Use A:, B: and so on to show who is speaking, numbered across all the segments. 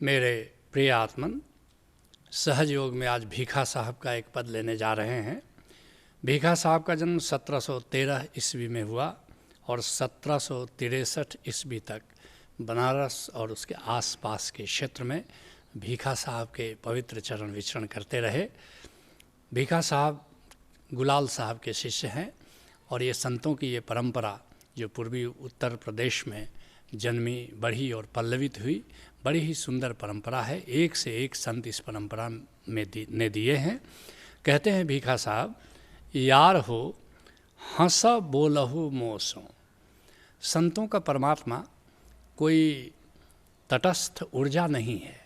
A: मेरे प्रिय आत्मन, सहज योग में आज भीखा साहब का एक पद लेने जा रहे हैं। भीखा साहब का जन्म 1713 ईस्वी में हुआ और 1763 ईस्वी तक बनारस और उसके आसपास के क्षेत्र में भीखा साहब के पवित्र चरण विचरण करते रहे। भीखा साहब गुलाल साहब के शिष्य हैं और ये संतों की ये परंपरा जो पूर्वी उत्तर प्रदेश में जन्मी, बढ़ी और पल्लवित हुई, बड़ी ही सुंदर परंपरा है। एक से एक संत इस परंपरा में ने दिए हैं। कहते हैं भीखा साहब, यार हो हंस बोलहु मोसो। संतों का परमात्मा कोई तटस्थ ऊर्जा नहीं है।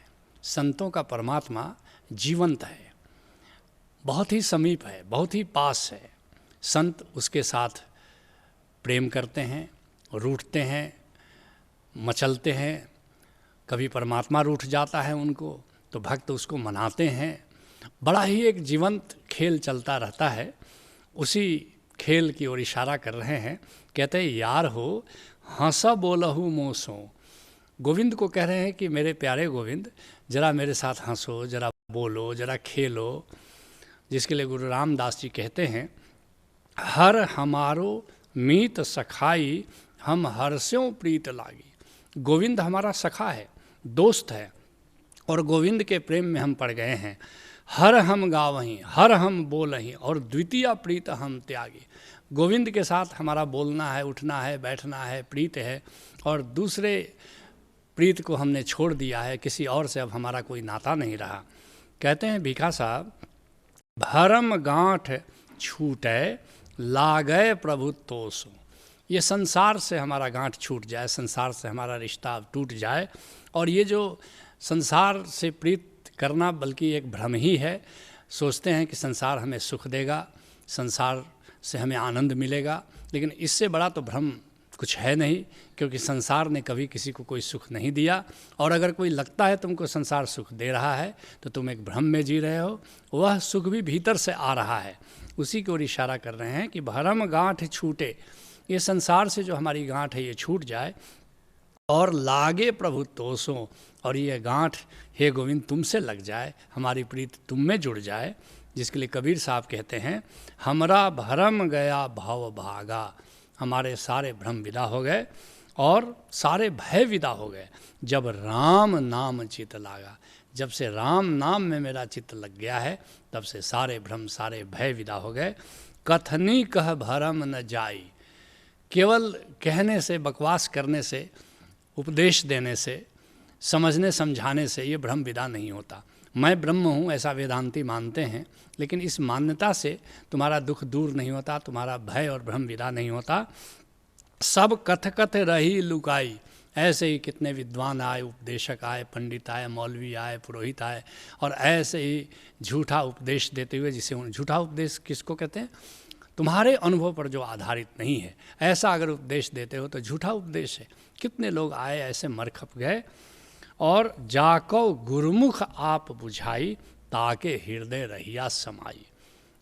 A: संतों का परमात्मा जीवंत है, बहुत ही समीप है, बहुत ही पास है। संत उसके साथ प्रेम करते हैं, रूठते हैं, मचलते हैं। कभी परमात्मा रूठ जाता है उनको तो भक्त उसको मनाते हैं। बड़ा ही एक जीवंत खेल चलता रहता है। उसी खेल की ओर इशारा कर रहे हैं। कहते हैं यार हो हंसा बोलहु मोसो। गोविंद को कह रहे हैं कि मेरे प्यारे गोविंद, जरा मेरे साथ हंसो, जरा बोलो, जरा खेलो। जिसके लिए गुरु रामदास जी कहते हैं, हर हमारो मीत सखाई, हम हर्ष्यों प्रीत लागी। गोविंद हमारा सखा है, दोस्त है और गोविंद के प्रेम में हम पड़ गए हैं। हर हम गावहीं, हर हम बोलहीं और द्वितीय प्रीत हम त्यागी। गोविंद के साथ हमारा बोलना है, उठना है, बैठना है, प्रीत है, और दूसरे प्रीत को हमने छोड़ दिया है। किसी और से अब हमारा कोई नाता नहीं रहा। कहते हैं भीखा साहब, भरम गांठ छूटे लागय प्रभु तोसो। ये संसार से हमारा गांठ छूट जाए, संसार से हमारा रिश्ता टूट जाए। और ये जो संसार से प्रीत करना बल्कि एक भ्रम ही है। सोचते हैं कि संसार हमें सुख देगा, संसार से हमें आनंद मिलेगा, लेकिन इससे बड़ा तो भ्रम कुछ है नहीं, क्योंकि संसार ने कभी किसी को कोई सुख नहीं दिया। और अगर कोई लगता है तुमको संसार सुख दे रहा है तो तुम एक भ्रम में जी रहे हो। वह सुख भी भीतर से आ रहा है। उसी की ओर इशारा कर रहे हैं कि भरम गांठ छूटे। ये संसार से जो हमारी गांठ है ये छूट जाए और लागे प्रभु तोसो, और ये गांठ हे गोविंद तुमसे लग जाए, हमारी प्रीत तुम में जुड़ जाए। जिसके लिए कबीर साहब कहते हैं, हमरा भरम गया भाव भागा। हमारे सारे भ्रम विदा हो गए और सारे भय विदा हो गए जब राम नाम चित लागा। जब से राम नाम में मेरा चित्त लग गया है तब से सारे भ्रम, सारे भय विदा हो गए। कथनी कह भरम न जाई। केवल कहने से, बकवास करने से, उपदेश देने से, समझने समझाने से ये भ्रम विदा नहीं होता। मैं ब्रह्म हूँ ऐसा वेदांती मानते हैं, लेकिन इस मान्यता से तुम्हारा दुख दूर नहीं होता, तुम्हारा भय और भ्रम विदा नहीं होता। सब कथ कथ रही लुकाई। ऐसे ही कितने विद्वान आए, उपदेशक आए, पंडित आए, मौलवी आए, पुरोहित आए, और ऐसे ही झूठा उपदेश देते हुए, जिसे झूठा उपदेश किसको कहते हैं? तुम्हारे अनुभव पर जो आधारित नहीं है, ऐसा अगर उपदेश देते हो तो झूठा उपदेश है। कितने लोग आए ऐसे मर खप गए। और जाको गुरुमुख आप बुझाई, ताके हृदय रहिया समाई।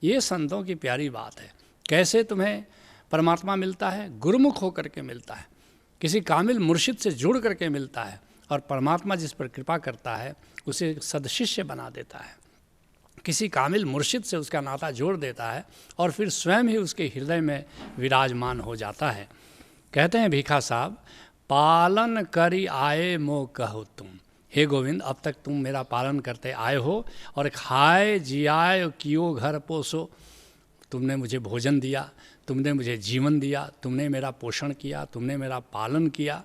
A: ये संतों की प्यारी बात है। कैसे तुम्हें परमात्मा मिलता है? गुरुमुख होकर के मिलता है, किसी कामिल मुर्शिद से जुड़ करके मिलता है। और परमात्मा जिस पर कृपा करता है उसे सदशिष्य बना देता है, किसी कामिल मुर्शिद से उसका नाता जोड़ देता है और फिर स्वयं ही उसके हृदय में विराजमान हो जाता है। कहते हैं भीखा साहब, पालन करी आए मो कहो तुम। हे गोविंद, अब तक तुम मेरा पालन करते आए हो और खाए जियाए कियो घर पोसो। तुमने मुझे भोजन दिया, तुमने मुझे जीवन दिया, तुमने मेरा पोषण किया, तुमने मेरा पालन किया।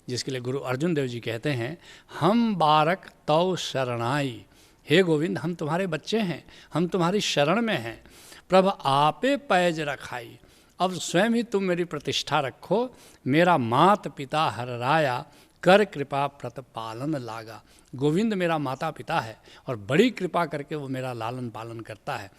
A: जिसके लिए गुरु अर्जुन देव जी कहते हैं, हम बारक तौ शरणाई। हे गोविंद, हम तुम्हारे बच्चे हैं, हम तुम्हारी शरण में हैं। प्रभ आपे पैज रखाई। अब स्वयं ही तुम मेरी प्रतिष्ठा रखो। मेरा मात पिता हरराया, कर कृपा प्रत पालन लागा। गोविंद मेरा माता पिता है और बड़ी कृपा करके वो मेरा लालन पालन करता है।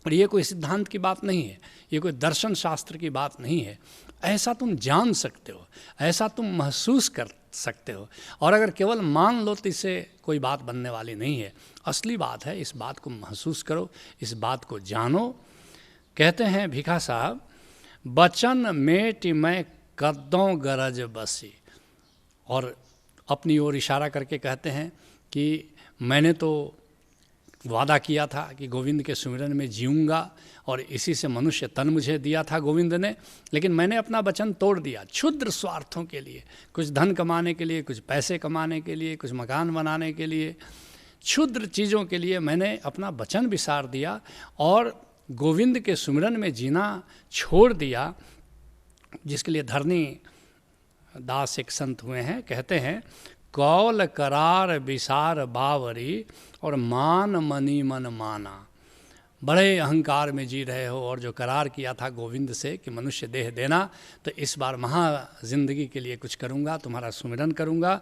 A: और ये कोई सिद्धांत की बात नहीं है, ये कोई दर्शन शास्त्र की बात नहीं है। ऐसा तुम जान सकते हो, ऐसा तुम महसूस कर सकते हो। और अगर केवल मान लो तो इससे कोई बात बनने वाली नहीं है। असली बात है, इस बात को महसूस करो, इस बात को जानो। कहते हैं भीखा साहब, बचन मेट मैं कद्दों गरज बसी। और अपनी ओर इशारा करके कहते हैं कि मैंने तो वादा किया था कि गोविंद के सुमिरन में जीऊँगा और इसी से मनुष्य तन मुझे दिया था गोविंद ने, लेकिन मैंने अपना वचन तोड़ दिया क्षुद्र स्वार्थों के लिए, कुछ धन कमाने के लिए, कुछ पैसे कमाने के लिए, कुछ मकान बनाने के लिए, क्षुद्र चीज़ों के लिए मैंने अपना वचन विसार दिया और गोविंद के सुमिरन में जीना छोड़ दिया। जिसके लिए धरनी दास एक संत हुए हैं, कहते हैं कौल करार विसार बावरी और मान मनी मन माना। बड़े अहंकार में जी रहे हो और जो करार किया था गोविंद से कि मनुष्य देह देना, तो इस बार महा जिंदगी के लिए कुछ करूँगा, तुम्हारा सुमिरन करूँगा।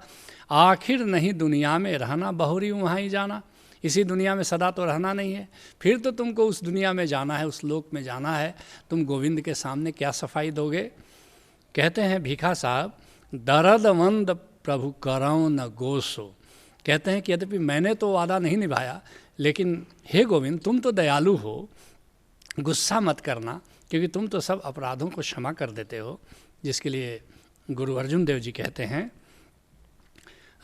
A: आखिर नहीं दुनिया में रहना, बहुरी वहाँ ही जाना। इसी दुनिया में सदा तो रहना नहीं है, फिर तो तुमको उस दुनिया में जाना है, उस लोक में जाना है। तुम गोविंद के सामने क्या सफाई दोगे? कहते हैं भीखा साहब दरदवंद प्रभु करौ न गोसो। कहते हैं कि यद्यपि मैंने तो वादा नहीं निभाया, लेकिन हे गोविंद तुम तो दयालु हो, गुस्सा मत करना, क्योंकि तुम तो सब अपराधों को क्षमा कर देते हो। जिसके लिए गुरु अर्जुन देव जी कहते हैं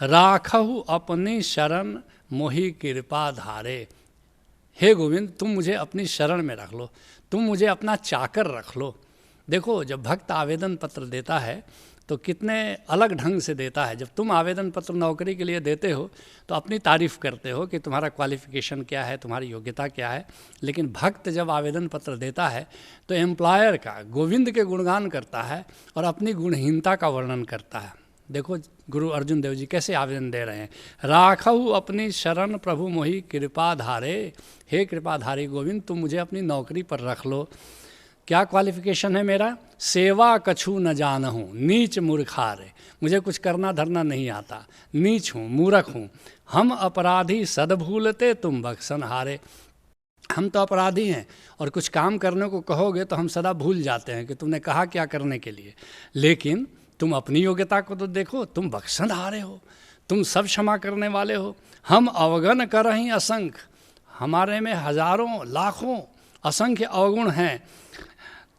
A: राखहु अपनी शरण मोहि कृपा धारे। हे गोविंद तुम मुझे अपनी शरण में रख लो, तुम मुझे अपना चाकर रख लो। देखो जब भक्त आवेदन पत्र देता है तो कितने अलग ढंग से देता है। जब तुम आवेदन पत्र नौकरी के लिए देते हो तो अपनी तारीफ़ करते हो कि तुम्हारा क्वालिफ़िकेशन क्या है, तुम्हारी योग्यता क्या है, लेकिन भक्त जब आवेदन पत्र देता है तो एम्प्लॉयर का, गोविंद के गुणगान करता है और अपनी गुणहीनता का वर्णन करता है। देखो गुरु अर्जुन देव जी कैसे आवेदन दे रहे हैं, राखहु अपनी शरण प्रभु मोहि कृपा धारे। हे कृपाधारी गोविंद तुम मुझे अपनी नौकरी पर रख लो। क्या क्वालिफिकेशन है मेरा? सेवा कछु न जानहूँ नीच मूर्खारे। मुझे कुछ करना धरना नहीं आता, नीच हूँ, मूर्ख हूँ। हम अपराधी सद भूलते तुम बख्शन हारे। हम तो अपराधी हैं और कुछ काम करने को कहोगे तो हम सदा भूल जाते हैं कि तुमने कहा क्या करने के लिए, लेकिन तुम अपनी योग्यता को तो देखो, तुम बख्शन हारे हो, तुम सब क्षमा करने वाले हो। हम अवगन करहीं असंख्य, हमारे में हजारों लाखों असंख्य अवगुण हैं।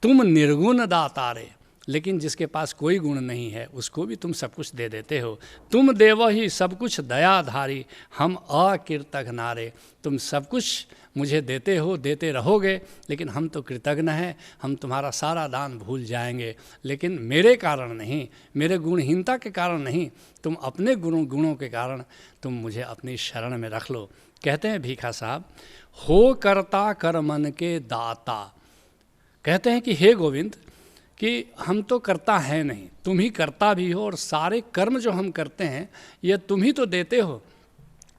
A: तुम निर्गुण दातारे, लेकिन जिसके पास कोई गुण नहीं है उसको भी तुम सब कुछ दे देते हो। तुम देव ही सब कुछ दयाधारी, हम अकृतघ्नारे। तुम सब कुछ मुझे देते हो, देते रहोगे, लेकिन हम तो कृतघ्न हैं, हम तुम्हारा सारा दान भूल जाएंगे। लेकिन मेरे कारण नहीं, मेरे गुणहीनता के कारण नहीं, तुम अपने गुणों के कारण तुम मुझे अपनी शरण में रख लो। कहते हैं भीखा साहब हो करता कर मन के दाता। कहते हैं कि हे गोविंद कि हम तो करता है नहीं, तुम ही करता भी हो और सारे कर्म जो हम करते हैं ये तुम ही तो देते हो।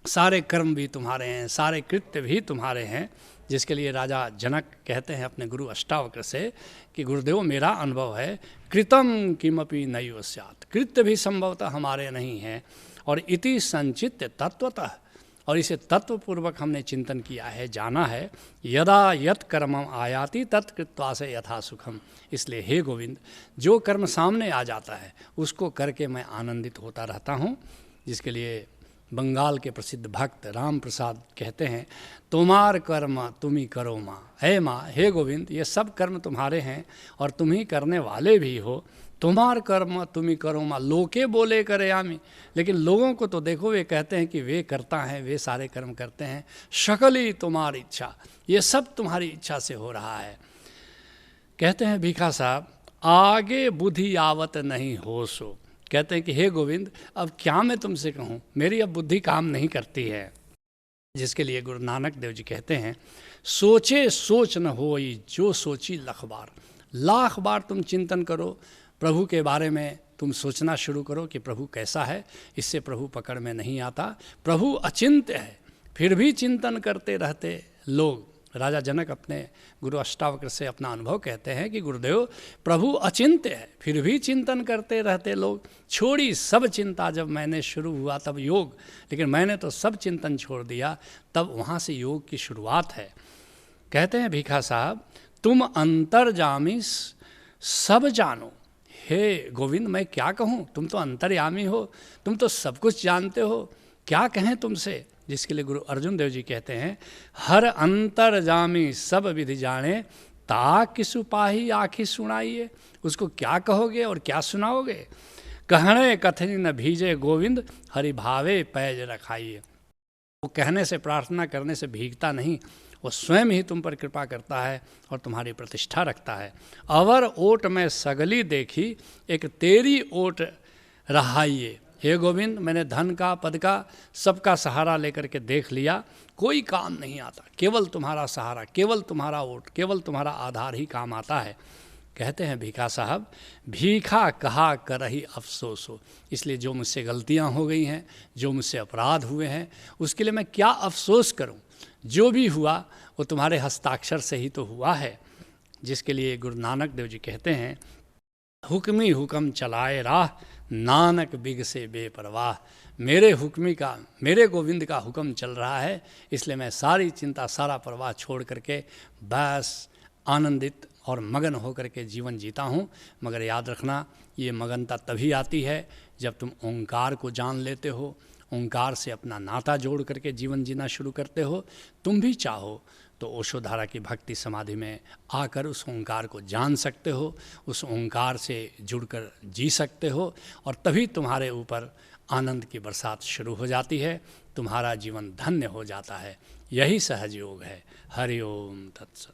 A: सारे कर्म भी तुम्हारे हैं, सारे कृत्य भी तुम्हारे हैं। जिसके लिए राजा जनक कहते हैं अपने गुरु अष्टावक्र से कि गुरुदेव मेरा अनुभव है कृतम किमपि नैव स्यात्, कृत्य भी संभवतः हमारे नहीं हैं। और इति संचित्य तत्वतः, और इसे तत्वपूर्वक हमने चिंतन किया है, जाना है। यदा यत कर्मम आयाति तत्कृत्वा से यथा सुखम। इसलिए हे गोविंद जो कर्म सामने आ जाता है उसको करके मैं आनंदित होता रहता हूँ। जिसके लिए बंगाल के प्रसिद्ध भक्त राम प्रसाद कहते हैं तुम्हार कर्म तुम ही करो माँ। हे माँ, हे गोविंद ये सब कर्म तुम्हारे हैं और तुम ही करने वाले भी हो। तुम्हार कर्म तुम ही करो माँ, लोके बोले करे आमी। लेकिन लोगों को तो देखो, वे कहते हैं कि वे करता हैं, वे सारे कर्म करते हैं। शकली तुम्हारी इच्छा, ये सब तुम्हारी इच्छा से हो रहा है। कहते हैं भीखा साहब आगे बुद्धि आवत नहीं हो सो। कहते हैं कि हे गोविंद अब क्या मैं तुमसे कहूँ, मेरी अब बुद्धि काम नहीं करती है। जिसके लिए गुरु नानक देव जी कहते हैं सोचे सोच न होई जो सोची लख बार। लाख बार तुम चिंतन करो प्रभु के बारे में, तुम सोचना शुरू करो कि प्रभु कैसा है, इससे प्रभु पकड़ में नहीं आता। प्रभु अचिंत्य है फिर भी चिंतन करते रहते लोग। राजा जनक अपने गुरु अष्टावक्र से अपना अनुभव कहते हैं कि गुरुदेव प्रभु अचिंत्य है फिर भी चिंतन करते रहते लोग। छोड़ी सब चिंता जब मैंने शुरू हुआ तब योग, लेकिन मैंने तो सब चिंतन छोड़ दिया, तब वहाँ से योग की शुरुआत है। कहते हैं भीखा साहब तुम अंतर्जामी सब जानो। हे गोविंद मैं क्या कहूँ, तुम तो अंतर्यामी हो, तुम तो सब कुछ जानते हो, क्या कहें तुमसे। जिसके लिए गुरु अर्जुन देव जी कहते हैं हर अंतर्जामी सब विधि जाने ताकि सुपाही आखिर सुनाइए। उसको क्या कहोगे और क्या सुनाओगे। कहने कथनी न भीजे गोविंद, हरि भावे पैज रखाइए। वो कहने से, प्रार्थना करने से भीगता नहीं, वो स्वयं ही तुम पर कृपा करता है और तुम्हारी प्रतिष्ठा रखता है। अवर ओट में सगली देखी, एक तेरी ओट रहाइए। हे गोविंद, मैंने धन का, पद का, सबका सहारा लेकर के देख लिया, कोई काम नहीं आता, केवल तुम्हारा सहारा, केवल तुम्हारा ओट, केवल तुम्हारा आधार ही काम आता है। कहते हैं भीखा साहब, भीखा कहा करही अफसोस हो। इसलिए जो मुझसे गलतियां हो गई हैं, जो मुझसे अपराध हुए हैं, उसके लिए मैं क्या अफसोस करूं? जो भी हुआ वो तुम्हारे हस्ताक्षर से ही तो हुआ है। जिसके लिए गुरु नानक देव जी कहते हैं, हुक्मी हुक्म चलाए राह, नानक बिग से बेपरवाह। मेरे हुक्मी का, मेरे गोविंद का हुक्म चल रहा है, इसलिए मैं सारी चिंता, सारा परवाह छोड़ करके बस आनंदित और मगन होकर के जीवन जीता हूँ। मगर याद रखना, ये मगनता तभी आती है जब तुम ओंकार को जान लेते हो, ओंकार से अपना नाता जोड़ करके जीवन जीना शुरू करते हो। तुम भी चाहो तो ओशोधारा की भक्ति समाधि में आकर उस ओंकार को जान सकते हो, उस ओंकार से जुड़कर जी सकते हो, और तभी तुम्हारे ऊपर आनंद की बरसात शुरू हो जाती है, तुम्हारा जीवन धन्य हो जाता है। यही सहज योग है। हरि ओम तत्सत।